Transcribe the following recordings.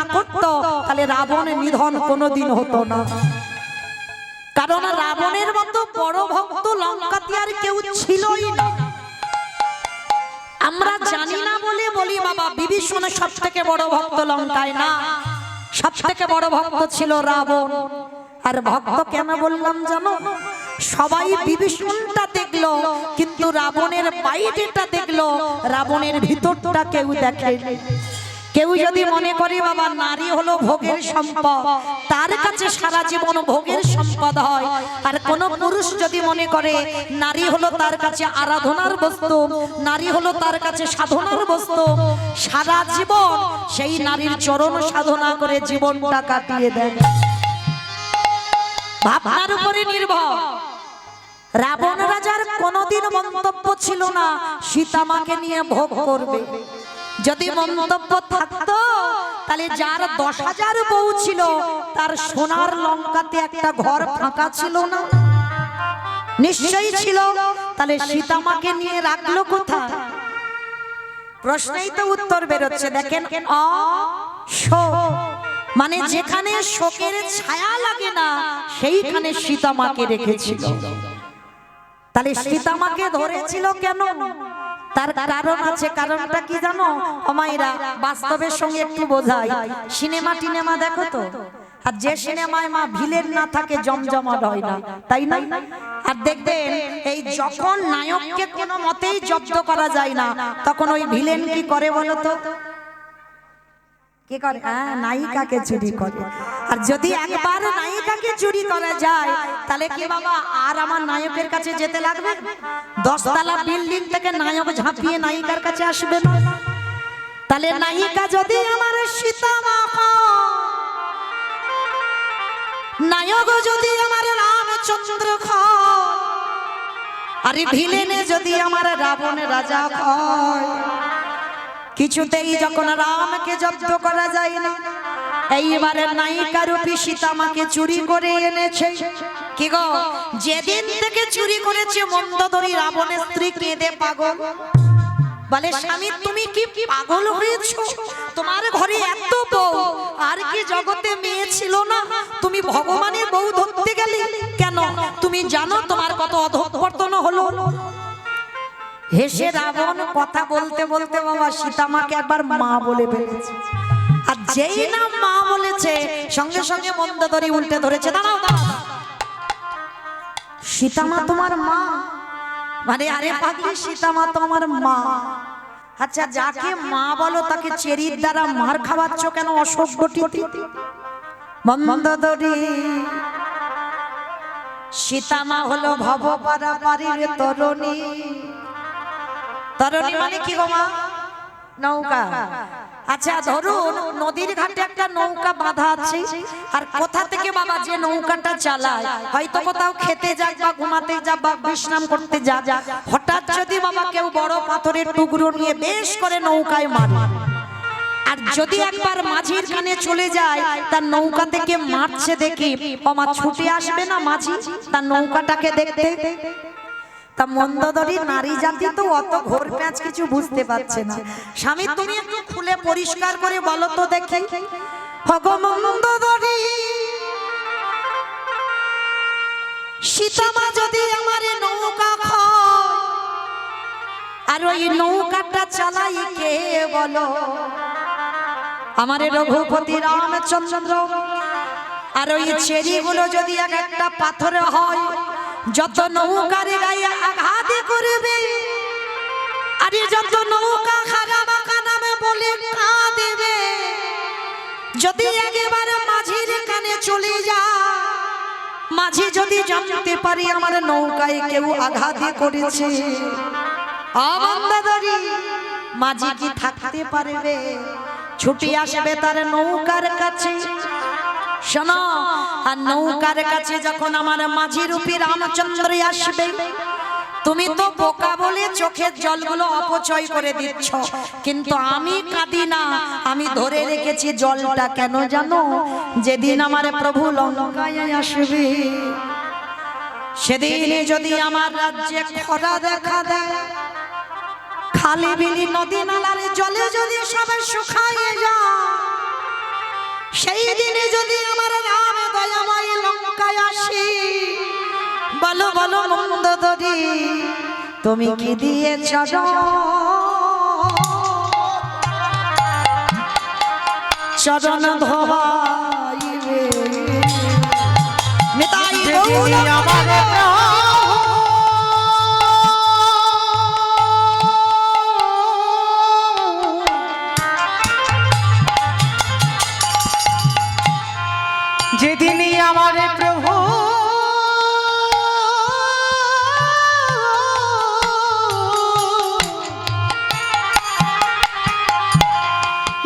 না করত তাহলে রাবণের নিধন কোনোদিন হতো না। কারণ রাবণের মতো বড় ভক্ত লঙ্কাতে আর কেউ ছিলই না। আমরা জানি না বলে বলি বাবা বিভীষণ সব থেকে বড় ভক্ত লঙ্কায় না, সব থেকে বড় ভক্ত ছিল রাবণ। আর ভক্ত কেন বললাম জানো? সবাই বিভীষণটা দেখলো কিন্তু রাবণের বাইরেটা দেখলো, রাবণের ভিতরটা কেউ দেখেনি। কেউ যদি মনে করে বাবা নারী হলো ভোগের সম্পদ, তার কাছে সারা জীবন ভোগের সম্পদ হয়। আর কোন পুরুষ যদি মনে করে নারী হলো তার কাছে আরাধনার বস্তু, নারী হলো তার কাছে সাধনার বস্তু, সারা জীবন সেই নারীর চরণ সাধনা করে জীবনটা কাটিয়ে দেয়। ভাবনার উপরে নির্ভর। রাবণ রাজার কোনোদিন মন্তব্য ছিল না সীতা মাকে নিয়ে ভোগ করবে। যদি মন্তব্য থাকতো তাহলে যার 10,000 বউ ছিল তার সোনার লঙ্কাতে একটা ঘর ফাঁকা ছিল না? নিশ্চয়ই ছিল। তাহলে সীতা মাকে নিয়ে রাখলো কোথায়? প্রশ্নেই তো উত্তর বেরোচ্ছে। দেখেন মানে যেখানে শোকের ছায়া লাগে না সেইখানে সীতা মাকে রেখেছিল। তাহলে সীতা মাকে ধরেছিল কেন? তার কারণ আছে। কারণটা কি জানো মায়েরা? বাস্তবের সঙ্গে একটু বোঝাই। সিনেমা টিনেমা দেখো তো, আর যে সিনেমায় মা ভিলেন না থাকে জমজমাট হয় না, তাই না? আর দেখবেন এই যখন নায়ককে কোনো মতেই জব্দ করা যায় না তখন ওই ভিলেন কি করে বলো তো? কি করে? নায়িকাকে চুরি করে। আর যদি একবার নায়িকাকে চুরি করা যায় তাহলে কি বাবা আর আমার নায়কের কাছে যেতে লাগবে? 10 তলা বিল্ডিং থেকে নায়ক ঝাঁপিয়ে নায়িকার কাছে আসবে না? তাহলে নায়িকা যদি আমার সীতা মা হয়, নায়ক যদি আমার রামচন্দ্র হয়, আর ভিলেনে যদি আমার রাবণ রাজা হয়, কিছুতেই যখন রামকে জব্দ করা যায় না, এইবারে নায়িকা রূপী সীতা মাকে চুরি করে এনেছে। কি গো, যেদিন থেকে চুরি করেছে মন্দোদরী রাবণের স্ত্রী কেঁদে পাগল। বলে স্বামী তুমি কি পাগল হয়েছো? তোমার ঘরে এত বউ, আর কি জগতে মেয়ে ছিল না? তুমি ভগবানের বউ ধরতে গেলে কেন? তুমি জানো তোমার কত অধঃপতন হলো? হেসে রাবণ কথা বলতে বলতে বাবা সীতা মাকে একবার মা বলে ফেলেছে। আর যেই না মা বলেছে সঙ্গে সঙ্গে মন্দোদরী উল্টে ধরেছে। দাঁড়াও দাঁড়াও, সীতা মা তোমার মা? মানে আরে পাগলি, সীতা মা তো আমার মা। আচ্ছা যাকে মা বলো তাকে চেরির দ্বারা মার খাওয়াচ্ছ কেন? অসভ্যটি। মন্দোদরী, সীতা মা হলো ভব পারাপারের তরণী। তরণী মানে কি গো মা? নৌকা। আচ্ছা ধরুন নদীর ঘাটে একটা নৌকা বাঁধা আছে, আর কোথা থেকে বাবা যে নৌকাটা চালায় হয়তো কোথাও খেতে যায় বা ঘুমাতে যায় বা বিশ্রাম করতে যায়, হঠাৎ যদি বাবা কেউ বড় পাথরের টুকরো নিয়ে বেশ করে নৌকায় মারে, আর যদি একবার মাঝির কানে চলে যায় তার নৌকা থেকে মারছে দেখি, বাবা ছুটে আসবে না মাঝি তার নৌকাটাকে দেখতে? তা মন্দোদরী নারী জাতি তো অত ঘোর প্যাঁচ কিছু বুঝতে পারছে না। স্বামী তুমি একটু খুলে পরিষ্কার করে বলো তো দেখি। হগো মন্দোদরী, সীতা মা যদি আমার নৌকা খায়, আর ওই নৌকাটা চালাই কে বলো? আমার রঘুপতি রামচন্দ্র। আর ওই চেরিগুলো যদি এক একটা পাথর হয়, যত নৌকার গায়ে আঘাত করবে, আর যত নৌকা খারাপ নামে বলে কাঁদেবে, যদি একেবারে মাঝির কানে চলে যায়, মাঝি যদি জানতে পারি আমার নৌকায় কেউ আঘাত করেছে, মন্দোদরী মাঝি কি থাকতে পারবে? ছুটি আসবে তার নৌকার কাছে। শোনো, আর নৌকার কাছে যখন আমার মাঝি রূপী রামচন্দ্র আসবে, তুমি তো বোকা বলে চোখের জলগুলো অপচয় করে দিচ্ছ, কিন্তু আমি কাঁদি না, আমি ধরে রেখেছি জলটা। কেন জানো? যেদিন আমার প্রভু লঙ্কায় আসবে সেদিন যদি আমার রাজ্যে খরা দেখা দেয়, খালি বিলি নদী নালার জলে যদি সবাই শুকায়ে যায়, সেই দিনে যদি আমার রাম দয়াময় লঙ্কায় আসি, বলো বলো মন্দোদরী তুমি কি দিয়ে চরণ ধোবাইবে? নিতাই গৌর আমার যেদিনই আমার প্রভু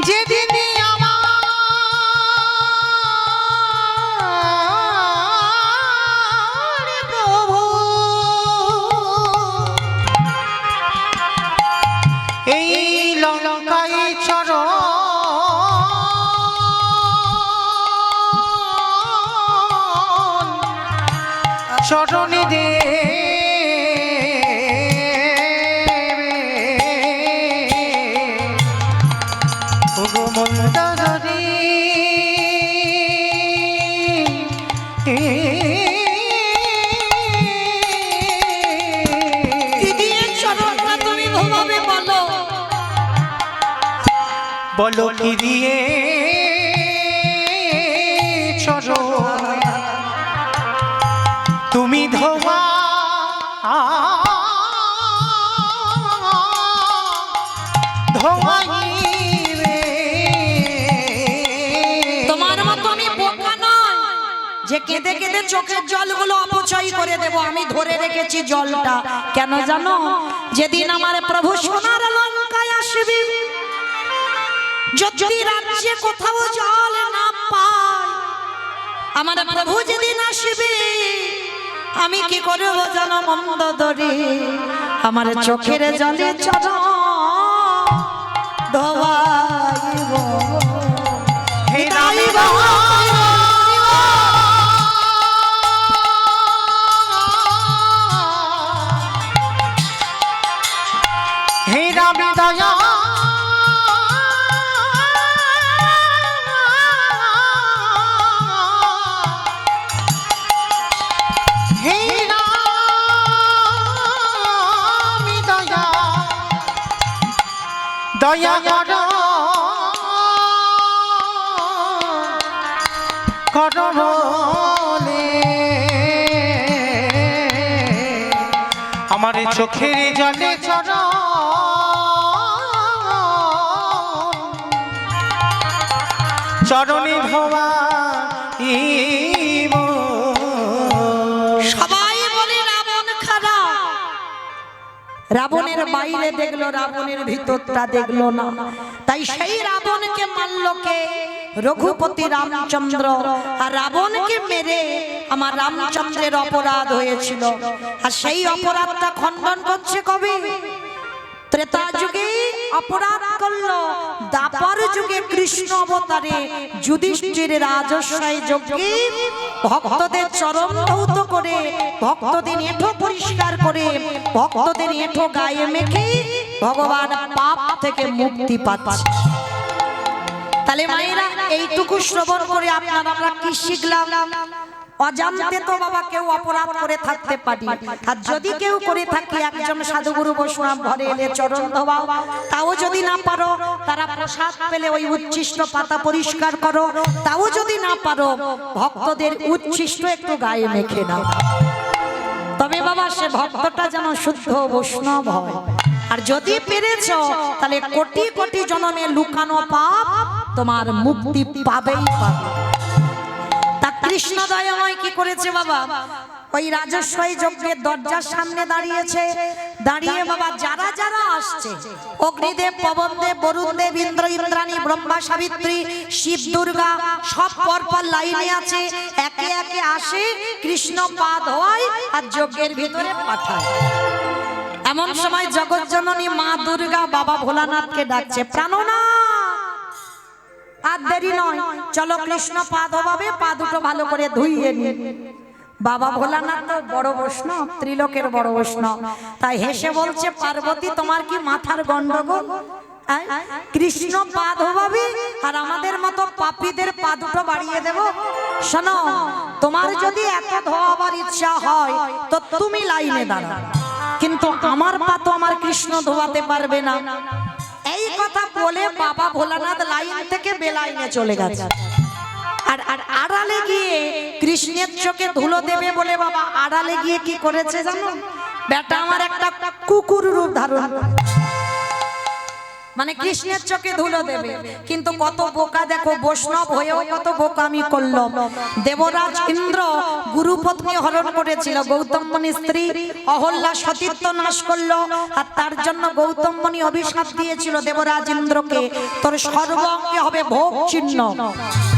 যেদিনই আমার প্রভু এই লঙ্কায় চরণ চরণে দে মন্দোদরী তুমি ভাবে বলো বলো কি দিয়ে চরণ তুমি ধোয়া ধোয়াইবে? তোমার মতো আমি বোকা নয় যে কেঁদে কেঁদে চোখের জলগুলো অপচয় করে দেব। আমি ধরে রেখেছি জলটা, কেন জানো? যেদিন আমার প্রভু সোনার লঙ্কায় আসবে, যদি রাজ্যে কোথাও জল না পায়, আমার প্রভু যেদিন আসবে আমি কি করব জানো মন্দোদরী? আমার চোখের জলে চরণ ধোয়াইব। হে রামী হে রামী দয়া হে রামী দয়া দয়া করো বলে আমার চোখের জলে চরণ চরণে ধোয়াইব। সবাই বলে রাবণ খারাপ, রাবণের বাইরে দেখলো, রাবণের ভিতরটা দেখলো না। তাই সেই রাবণকে মারল কে? রঘুপতি রামচন্দ্র। আর রাবণকে মেরে আমার রামচন্দ্রের অপরাধ হয়েছিল। আর সেই অপরাধটা খণ্ডন করছে কবি। ত্রেতা যুগে অপরাধ করলো, দ্বাপর যুগে কৃষ্ণ অবতারে যুধিষ্ঠির রাজস্বয় যজ্ঞে ভক্তদের চরণ ধৌত করে, ভক্তদের এঁঠো পরিষ্কার করে, ভক্তদের এঁঠো গায়ে মেখে ভগবান পাপ থেকে মুক্তি পাচ্ছে। তাহলে মায়েরা এইটুকু শ্রবণ করে আপনারা আমরা কি শিখলাম? অজান্তে তো বাবা কেউ অপরাধ করে থাকতে পারি, আর যদি কেউ করে থাকি একজন সাধুগুরু বৈষ্ণব ঘরে এলে চরণ ধোয়াও। তাও যদি না পারো, তারা প্রসাদ পেলে ওই উচ্ছিষ্ট পাতা পরিষ্কার করো। তাও যদি না পারো, ভক্তদের উচ্ছিষ্ট একটু গায়ে মেখে নাও। তবে বাবা সে ভক্তটা যেন শুদ্ধ বৈষ্ণব হয়। আর যদি পেরেছ, তাহলে কোটি কোটি জন্মে লুকানো পাপ তোমার মুক্তি পাবেই পাবে। কৃষ্ণ দয়াময় কি করেছে বাবা? ওই রাজস্বই যজ্ঞের দরজার সামনে দাঁড়িয়েছে। দাঁড়িয়ে বাবা যারা যারা আসছে, অগ্নিদেব, পবনদেব, বরুণদেব, ইন্দ্র, ইন্দ্রাণী, ব্রহ্মা, সাবিত্রী, শিব, দুর্গা সব পরপর লাইনে আছে। একে একে আসে, কৃষ্ণ পা ধোয় আর যজ্ঞের ভিতরে পাঠায়। এমন সময় জগৎজননী মা দুর্গা বাবা ভোলানাথকে ডাকছে, প্রাণনাথ আর দেরি নয়, চলো কৃষ্ণ পা ধোবাবে, পা দুটো ভালো করে ধুইয়ে নি। বাবা ভোলানাথ তো বড় বৈষ্ণব, ত্রিলোকের বড় বৈষ্ণব, তাই হেসে বলছে, পার্বতী তোমার কি মাথার গন্ডগোল? কৃষ্ণ পা ধোবাবি আর আমাদের মতো পাপীদের পা দুটো বাড়িয়ে দেব। শোনো, তোমার যদি এত ধোয়াবার ইচ্ছা হয় তো তুমি লাইনে দাঁড়াও, কিন্তু আমার পা তো আমার কৃষ্ণ ধোয়াতে পারবে না। এই কথা বলে বাবা ভোলানাথ লাইন থেকে বেলাইনে চলে গেছে। আর আড়ালে গিয়ে কৃষ্ণের চোখে ধুলো দেবে বলে বাবা আড়ালে গিয়ে কি করেছে জানো? বেটা আমার একটা কুকুর রূপ ধারণ করে, মানে কৃষ্ণের চোখে ধুলো দেবে। কিন্তু কত বোকা দেখো, বৈষ্ণব হয়েও কত বোকামি করলো। দেবরাজ ইন্দ্র গুরুপত্নী হরণ করেছিল, গৌতম মুনির স্ত্রী অহল্যা সতীত্ব নাশ করলো। আর তার জন্য গৌতম মুনি অভিশাপ দিয়েছিল দেবরাজ ইন্দ্রকে, তোর সর্বাঙ্গে হবে ভোগ চিহ্ন।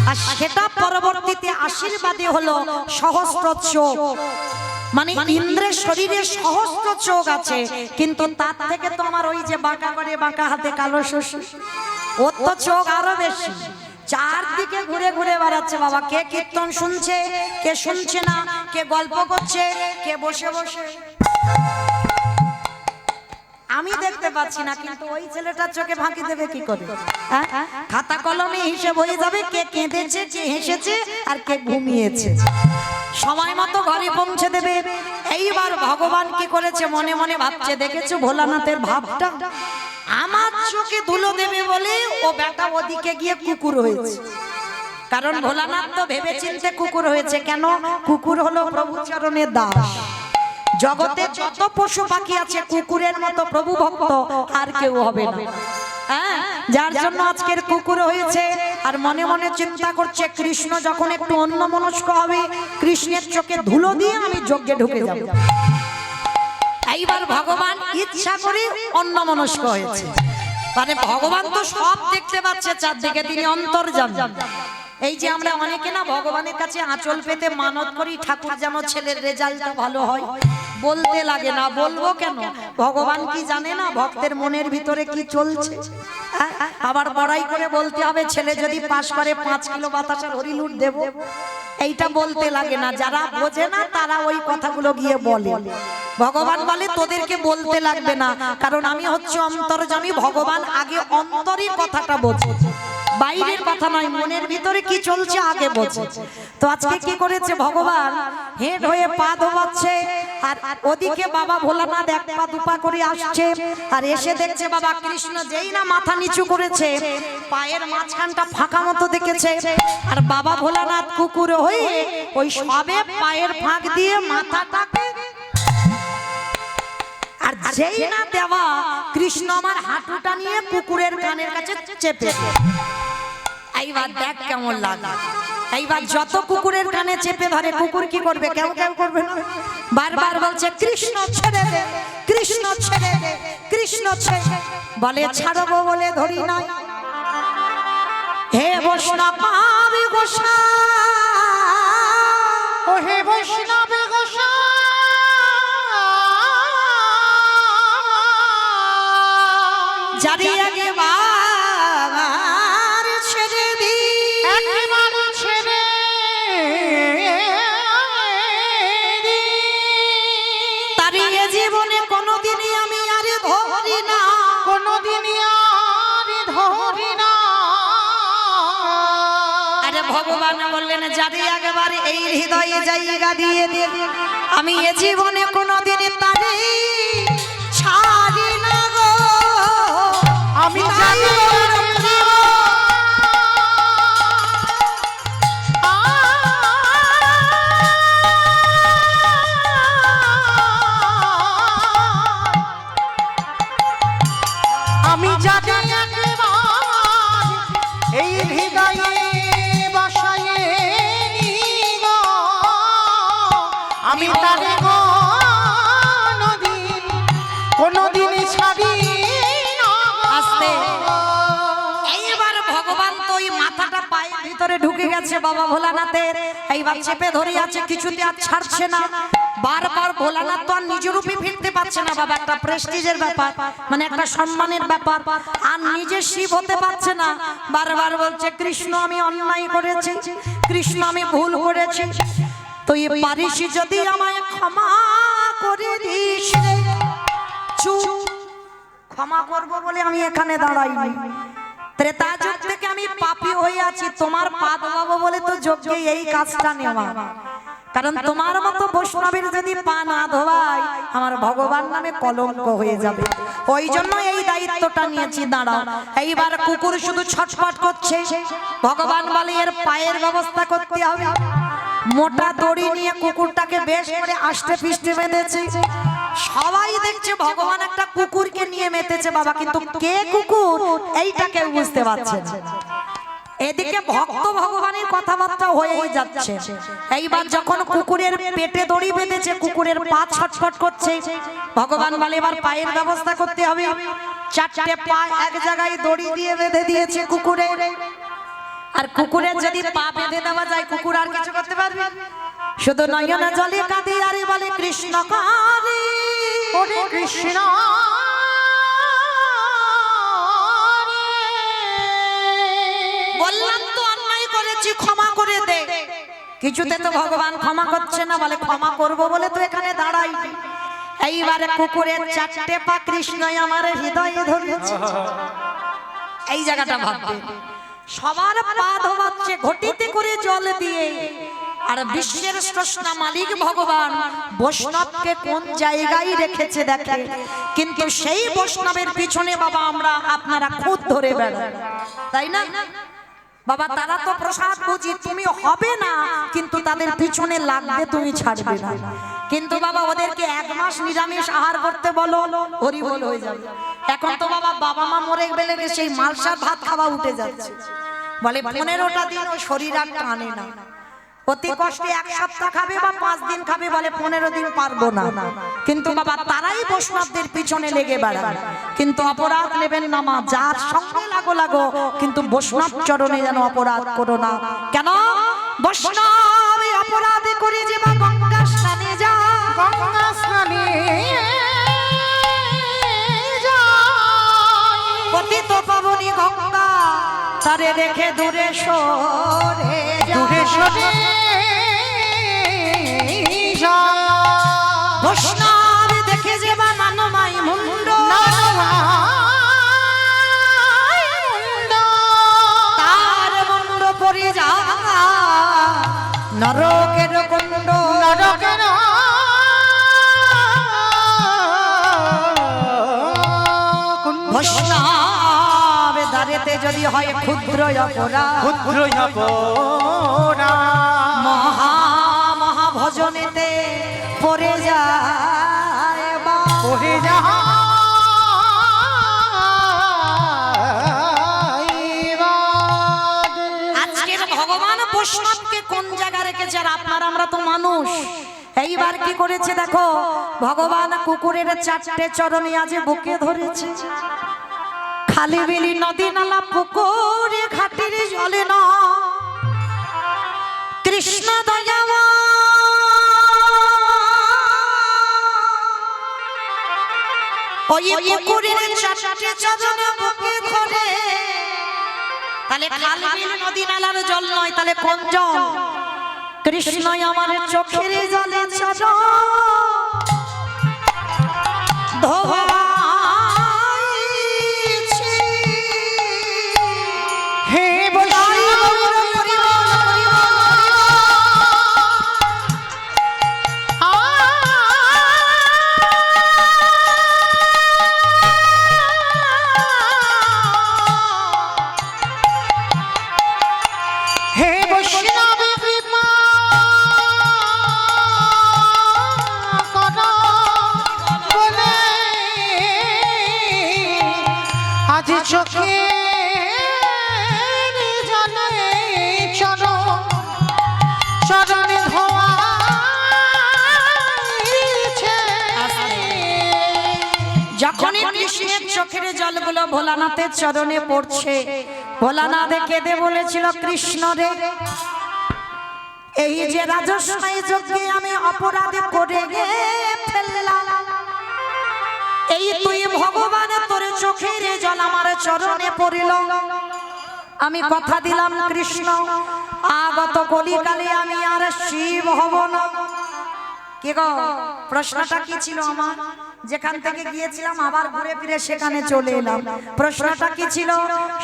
আর সেটা পরবর্তীতে আশীর্বাদে হলো সহস্র চোখ। মানে ইন্দ্রের শরীরে সহস্র চোখ আছে, কিন্তু তার থেকে তো আমার ওই যে বাঁকা করে বাঁকা হাতে কালো শশী, ওর তো চোখ আরো বেশি। চারদিকে ঘুরে ঘুরে বেড়াচ্ছে বাবা, কে কীর্তন শুনছে, কে শুনছে না, কে গল্প করছে, কে বসে বসে। আমি দেখতে পাচ্ছি না, কিন্তু ওই ছেলেটার চোখে ফাঁকি দেবে কি করে? খাতা কলমে হিসেব হয়ে যাবে কে কেঁদেছে, কে হেসেছে, আর কে ঘুমিয়েছে। সময় মতো ঘরে পৌঁছে দেবে। এইবার ভগবান কি করেছে, মনে মনে ভাবছে, দেখেছো ভোলানাথের ভাবটা, আমার চোখে ধুলো দেবে বলে ও বেটা ওদিকে গিয়ে কুকুর হয়েছে। কারণ ভোলানাথ তো ভেবে চিন্তে কুকুর হয়েছে। কেন? কুকুর হলো প্রভু চরণের দাস। জগতে যত পশু পাখি আছে কুকুরের মতো প্রভু ভক্ত আর কেউ হবে না। যার জন্য আজকের কুকুর হয়েছে। আর মনে মনে চিন্তা করছে, কৃষ্ণ যখন একটু অন্যমনস্ক হবে, কৃষ্ণের চোখে ধুলো দিয়ে আমি যজ্ঞে ঢুকে যাব। এইবার ভগবান ইচ্ছা করে অন্যমনস্ক হয়েছে। মানে ভগবান তো সব দেখতে পাচ্ছে চারদিকে, তিনি অন্তর্যামী। এই যে আমরা অনেকে না ভগবানের কাছে আঁচল পেতে মানত করি, ঠাকুর যেন ছেলের রেজাল্টটা ভালো হয়, বলতে লাগে না। বলবো কেন? ভগবান কি জানে না ভক্তের মনের ভিতরে কি চলছে? আবার বড়াই করে বলতে হবে ছেলে যদি পাশ করে 5 কিলো বাতাসার হরিলুট দেব, এইটা বলতে লাগে না। যারা বোঝে না তারা ওই কথাগুলো গিয়ে বলে। ভগবান বলে তোদেরকে বলতে লাগবে না, কারণ আমি হচ্ছে অন্তর্যামী। ভগবান আগে অন্তরের কথাটা বোঝে, বাইরের কথা নয়, মনের ভিতরে কি চলছে আগে বোঝে। তো আজকে কি করেছে ভগবান, হেড হয়ে পা ধোয়াচ্ছে। আর ওদিকে বাবা ভোলানাথ 1 পা 2 পা করে আসছে। আর এসে দেখছে বাবা কৃষ্ণ যেই না মাথা নিচু করেছে, পায়ের মাঝখানটা ফাঁকা মতো দেখেছে। আর বাবা ভোলানাথ কুকুর হয়ে ওই সবে পায়ের ফাঁক দিয়ে মাথাটাকে, আর যেই না দেওয়া কৃষ্ণ আমার হাঁটুটা নিয়ে কুকুরের কানের কাছে চেপে। এইবার দেখ কেমন লাগে। এইবার যত কুকুরের কানে চেপে ধরে, কুকুর কি করবে? কেউ কেউ করবে না, বারবার বলছে কৃষ্ণ ছেড়ে দে, কৃষ্ণ ছেড়ে দে, কৃষ্ণ ছেড়ে। বলে ছাড়বো বলে ধরি না। হে বৈষ্ণব পাবি গোসা, ও হে বৈষ্ণব গোসা, যারি আগে বার ছেড়ে দি, একেবারে ছেড়ে দি। তারি এ জীবনে কোনোদিনই আমি আর ধরি না, কোনোদিনই আর ধরি না। আরে ভগবান বললেন যারি আগেবার এই হৃদয়ে জায়গা দিয়ে দে, আমি এ জীবনে কোনোদিনই তারি ছাড়ি না গো। আমি জানি আমি জানি একবার এই হৃদয়ে বসায়ে নিব, আমি তারে কোনদিন ছাড়ি না। আস্তে এইবার ভগবান তো ওই মাথাটা পায়ের ভিতরে ঢুকে গেছে বাবা ভোলানাথের। এইবার চেপে ধরে আছে, কিছুতে আর ছাড়ছে না। বারবার ভোলানাথ তো আর নিজ রূপে ফিরতে পারছে না বাবা, একটা প্রেস্টিজের ব্যাপার, মানে একটা সম্মানের ব্যাপার। আর নিজে শিব হতে পারছে না। বারবার বলছে কৃষ্ণ আমি অন্যায় করেছি, কৃষ্ণ আমি ভুল করেছি, তুই পারিস যদি আমায় ক্ষমা করে দিস রে। চুপ, ক্ষমা করব বলে আমি এখানে দাঁড়াইনি। ত্রেতা যুগ থেকে আমি পাপী হয়ে আছি, তোমার পা ধোয়াবো বলে তো যজ্ঞে এই কাজটা নেওয়া। কারণ তোমার মতো বৈষ্ণবের যদি পা না ধোয়াই আমার ভগবান নামে কলঙ্ক হয়ে যাবে। ওই জন্য এই দায়িত্বটা নিয়েছি। দাঁড়াও, এইবার কুকুর শুধু ছটফট করছে। ভগবান বলে এর পায়ের ব্যবস্থা করতে হবে। মোটা দড়ি নিয়ে কুকুরটাকে বেশ করে আষ্টে পিষ্টে বেঁধেছে। সবাই দেখছে ভগবান একটা কুকুরকে নিয়ে মেতেছে বাবা, কিন্তু কে কুকুর এইটা কেউ বুঝতে পারছে না। এদিকে ভক্ত ভগবানের কথাবার্তা হয়েই যাচ্ছে। এইবার যখন কুকুরের পেটে দড়ি বেঁধেছে, কুকুরের পা ছটফট করছে, ভগবান বলে এবার পায়ের ব্যবস্থা করতে হবে। চারটে পা এক জায়গায় দড়ি দিয়ে বেঁধে দিয়েছে কুকুরের। আর কুকুরের যদি পা বেঁধে দেওয়া যায়, কুকুর আর কিছু করতে পারবে? শুধু নয়না জলে কাঁদে আরে বলে কৃষ্ণ কারে, ওরে কৃষ্ণ বললাম তো অন্যায় করেছি, ক্ষমা করে দে। কিছুতে তো ভগবান ক্ষমা করছে না, বলে ক্ষমা করব বলে তো এখানে দাঁড়াই। এইবারে কুকুরের চারটে পা কৃষ্ণই আমার হৃদয়ে ধরেছে। এই জায়গাটা ভাববে, সবার পা ধোয়াচ্ছে ঘটিতে করে জল দিয়ে। আর বিশ্বের স্রষ্টা মালিক ভগবান বৈষ্ণবকে কোন জায়গায় রেখেছে দেখে। কিন্তু সেই বৈষ্ণবের পিছনে বাবা আমরা আপনারা খুদ ধরে বেড়াই, তাই না বাবা? তারা তো প্রসাদ বুঝি, তুমি হবে না, কিন্তু তাদের পিছনে লাগবে, তুমি ছাড়বে না। কিন্তু বাবা ওদেরকে 1 মাস নিরামিষ আহার করতে বলো, হরি বল হয়ে যাবে। এখন তো বাবা বাবা মা মরে গেলে সেই মালসার ভাত খাওয়া উঠে যাচ্ছে। বলে 15টা দিন ও শরীর আর টানে না, অতি কষ্টে 1 সপ্তাহ খাবে বা 5 দিন খাবে, বলে 15 দিন পারবো না। কিন্তু বাবা তারাই বৈষ্ণবদের পিছনে লেগে বেড়ায়। কিন্তু অপরাধ নেবেন না মা, যার সঙ্গে লাগো লাগো, কিন্তু বৈষ্ণব চরণে যেন অপরাধ করো না। কেন? বৈষ্ণব অপরাধ করে যে বা গঙ্গা স্নানে যায়, গঙ্গা স্নানে পতিত পাবনী গঙ্গা তারে রেখে দূরে সরে দূরে সরে বৈষ্ণব দেখে যে বা মানমাই মুন্ড, তার মুন্ড পড়ে যা নরকের কুণ্ড। নরকের বৈষ্ণব দাঁড়েতে যদি হয় ক্ষুদ্র অপরাধ, ক্ষুদ্র অপরাধ মহা মহা ভজনেতে পড়ে যায় বা পড়ে আজকের ভগবান বৈষ্ণবকে কোন জায়গা রেখেছে? আর আপনার আমরা তো মানুষ। এইবার কি করেছে দেখো, ভগবান কুকুরের 4টে চরণে আজ বুকে ধরেছে। খালি বিলি নদী নালা পুকুরে ঘাটের জলে না কৃষ্ণ দয়ামা ওই পুকুরের 4টে চরণে বুকে ধরে। তাহলে খালি বিলি নদী নালার জল নয়, তাহলে কোন জল? কৃষ্ণই আমার চোখের জলে চরণ ধোয়াইছে। হে বৈষ্ণব হে বৈষ্ণব কৃপা করো বলে আজ চোখে জলে চরণে ধোয়াইছে। যখনই কৃষ্ণের চোখের জলগুলো ভোলানাথের চরণে পড়ছে, ভোলানাথ কেঁদে বলেছিল কৃষ্ণ রে, এই যে রাজস্বাই যজ্ঞে আমি অপরাধ করে ফেললাম, এই তুই ভগবান তোর চোখের জল আমার চরণে পড়িল। আমি কথা দিলাম কৃষ্ণ আগত কলিকালে আমি আর শিব হব না। কি গো, প্রশ্নটা কি ছিল আমার? যেখান থেকে গিয়েছিলাম আবার ঘুরে ফিরে সেখানে চলে এলাম। প্রশ্নটা কি ছিল?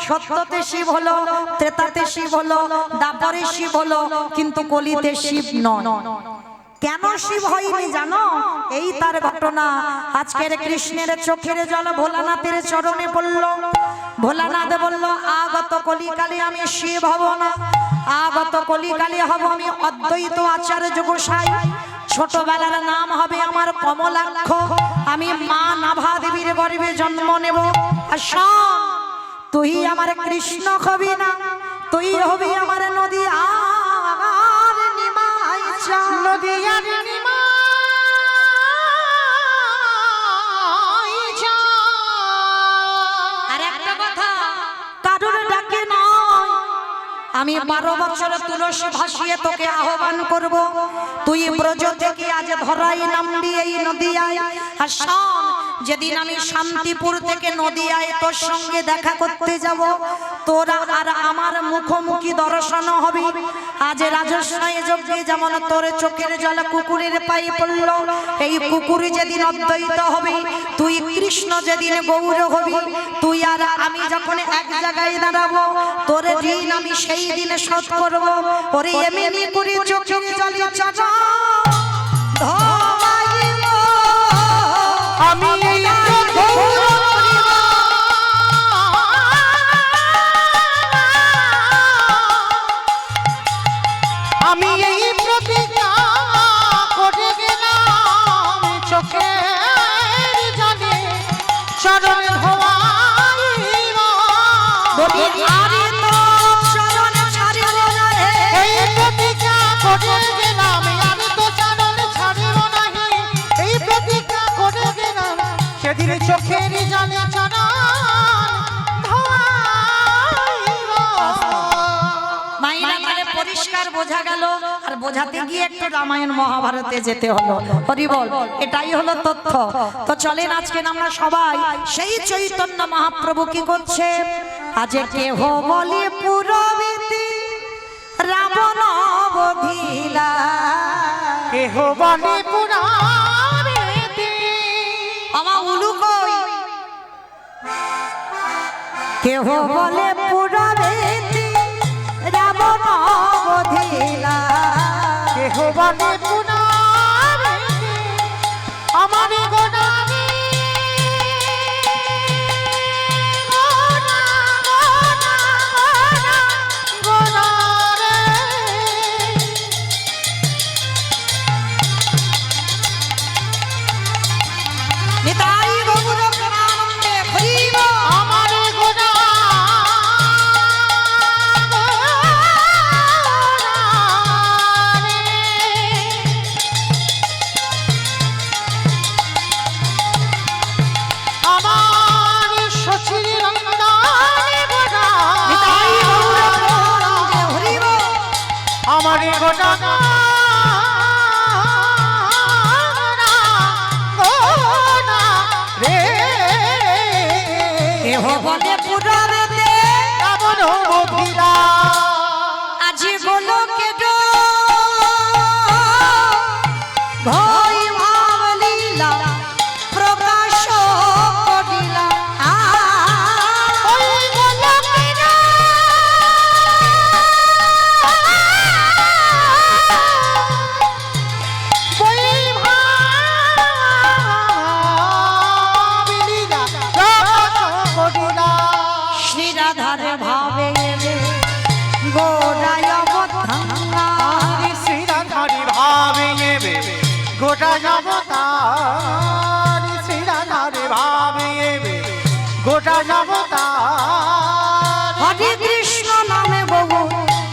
সত্যতে শিব হলো, ত্রেতাতে শিব হলো, দ্বাপরে শিব হলো, কিন্তু কলিতে শিব নয়। কেন শিব হয়নি জানো? এই তার ঘটনা। আজকের কৃষ্ণের চোখের জল ভোলানাথের চরণে পড়ল। ভোলানাথ বলল, আগত কলিকালে আমি শিব হব না, আগত কলিকালে হব আমি অদ্বৈত আচার্য গোসাই। ছোটবেলার নাম হবে আমার কমলাক্ষ। আমি মা নাভা দেবীর গর্ভে জন্ম নেব। আর শোন, তুই আমার কৃষ্ণ হবি না, তুই হবি আমার নদী আর নিমাই চা। নদী আর নিমাই চা। আর একটা কথা, কারোর ডাকে নয়, আমি 12 বছর তুলসী ভাসিয়ে তোকে আহ্বান করব। তুই ব্রজ থেকে আজ ধরাই নামবি এই নদিয়ায়। আর শোন, যেদিন আমি শান্তিপুর থেকে নদিয়ায় তোর সঙ্গে দেখা করতে যাব, তোরা আর আমার মুখোমুখি দর্শন হবে। আজ রাজস্বয় যজ্ঞে যেমন তোর চোখের জল কুকুরের পায়ে পড়ল, এই কুকুরি যেদিন অদ্বৈত হবে, তুই কৃষ্ণ যেদিন গৌর হবি, তুই আর আমি যখন এক জায়গায় দাঁড়াবো, তোর ঋণ আমি সেই দিন শোধ করব। ওরে এমনি করে চোখের জল চাচা ধোবাইব আমি এই আমি এই প্রতিজ্ঞা করে গেলাম, চোখের জলে চরণ ধোয়াইব। বলি আরে তো চরণ ছাড়িব না হে। এই প্রতিজ্ঞা করে গেলাম, আমি তো চরণ ছাড়িব নাহি। এই প্রতিজ্ঞা করে গেলাম, সেদিন চোখের জলে চরণ ধোয়াইব। মাইরা মানে পরিষ্কার বোঝা গেল। আর বোঝাতে গিয়ে একটু রামায়ণ মহাভারতে যেতে হলো। হরি বল, এটাই হলো তথ্য। তো চলেন আজকে আমরা সবাই সেই চৈতন্য মহাপ্রভু কি করছে। আজ কেহ বলে পুরবিতি রাবণ বধিলা, কেহ বলে পুরাণেতে আমার উলু কই। কেহ বলে পুরবিতি রাবণ বধিলা, কেহ বলে পুরাণেতে আমার গোনারে গোনা গোনা গোনা গোনারে। নিতাই গৌর প্রেমানন্দে হরি বল। আমার গোনা গোনারে। আমার শশীর রঙ্গারে গোনা। নিতাই গৌর প্রেমানন্দে হরি বল। আমার গোনা গোনা রে। কেহ বলে পুরবিতি রাবণ বধিলা, আজি গোলকে ভয় ভাব লীলা প্রকাশ করিলা। ওই গোলকের বৈভাবিলীলা প্রকাশ করিলা। শ্রীরাধার ভাবে এবে গোড়ায় অবধানা, শ্রীরাধারি ভাবে এবে গোটা জগতার। শ্রীরাধারি ভাবে এবে গোটা জগতার। হরে কৃষ্ণ নামে বহু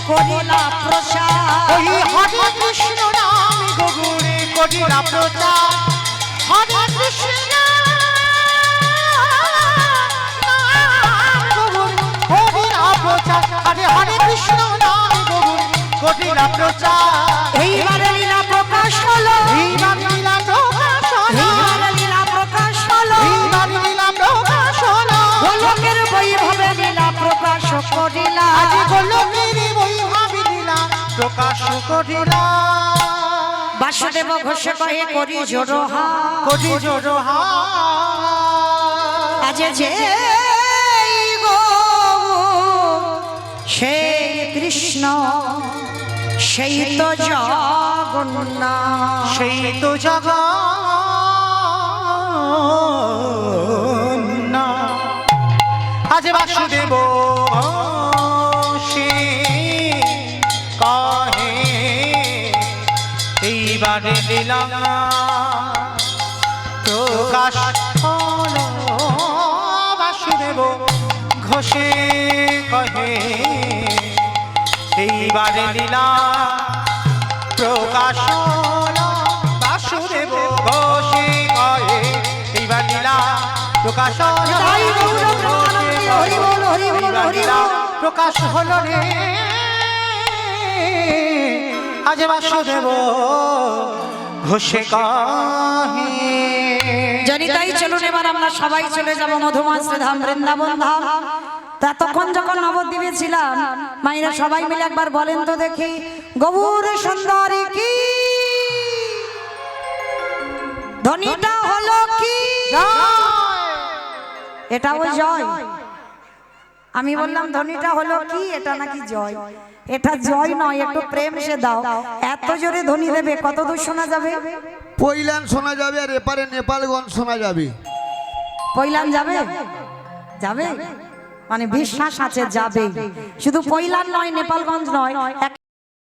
করিলা প্রচার। ওই হরে কৃষ্ণ নাম গগুরে করিলা প্রচার। হরে কৃষ্ণ নাম গগুরে করিলা প্রচার। হরে হরে কৃষ্ণ নাম গগুরে করিলা প্রচার। এইবারে লীলা প্রকাশ হলো, এইবার লীলা প্রকাশ হলো। এইবারে লীলা প্রকাশ হলো, এইবার লীলা প্রকাশ হলো। গোলকের বৈভবে লীলা প্রকাশ করিলা। আজ গোলকের বৈভাবী লীলা প্রকাশ করিলা। বাসুদেব ঘোষ কহে করি জোড়হা কোটি জোড়হা আজ যে গো সেই কৃষ্ণ সেই তো জগন্নাথ সেই তো জগন্নাথ আজ বাসুদেব সে কহে এইবারে লীলা প্রকাশ হলো বাসুদেব ঘোষে কহে এইবারে লীলা প্রকাশ হলো বাসুদেব ঘোষে কহে এইবার লীলা প্রকাশ হলো তাই গৌর প্রেমানন্দে হরি বল, হরি বল, এইবার হরি লীলা বল। প্রকাশ হলো রে আজ বাসুদেব ঘোষে কহে যদি তাই চলুন এবার আমরা সবাই চলে যাব মধুমাসে ধাম বৃন্দাবন ধাম ততক্ষণ যখন নবদ্বীপে ছিলাম মায়েরা সবাই মিলে একবার বলেন তো দেখি গৌর সুন্দরী কি ধ্বনিটা হলো কি এটাও জয় আমি বললাম ধ্বনিটা হলো কি এটা নাকি জয় এটা জয় নয় একটু প্রেম সে দাও এত জোরে ধ্বনি দেবে কত দূর শোনা যাবে পৈলান শোনা যাবে আর এপারে নেপালগঞ্জ শোনা যাবে পৈলান যাবে যাবে মানে বিশ্বাস আছে যাবে শুধু পৈলান নয় নেপালগঞ্জ নয়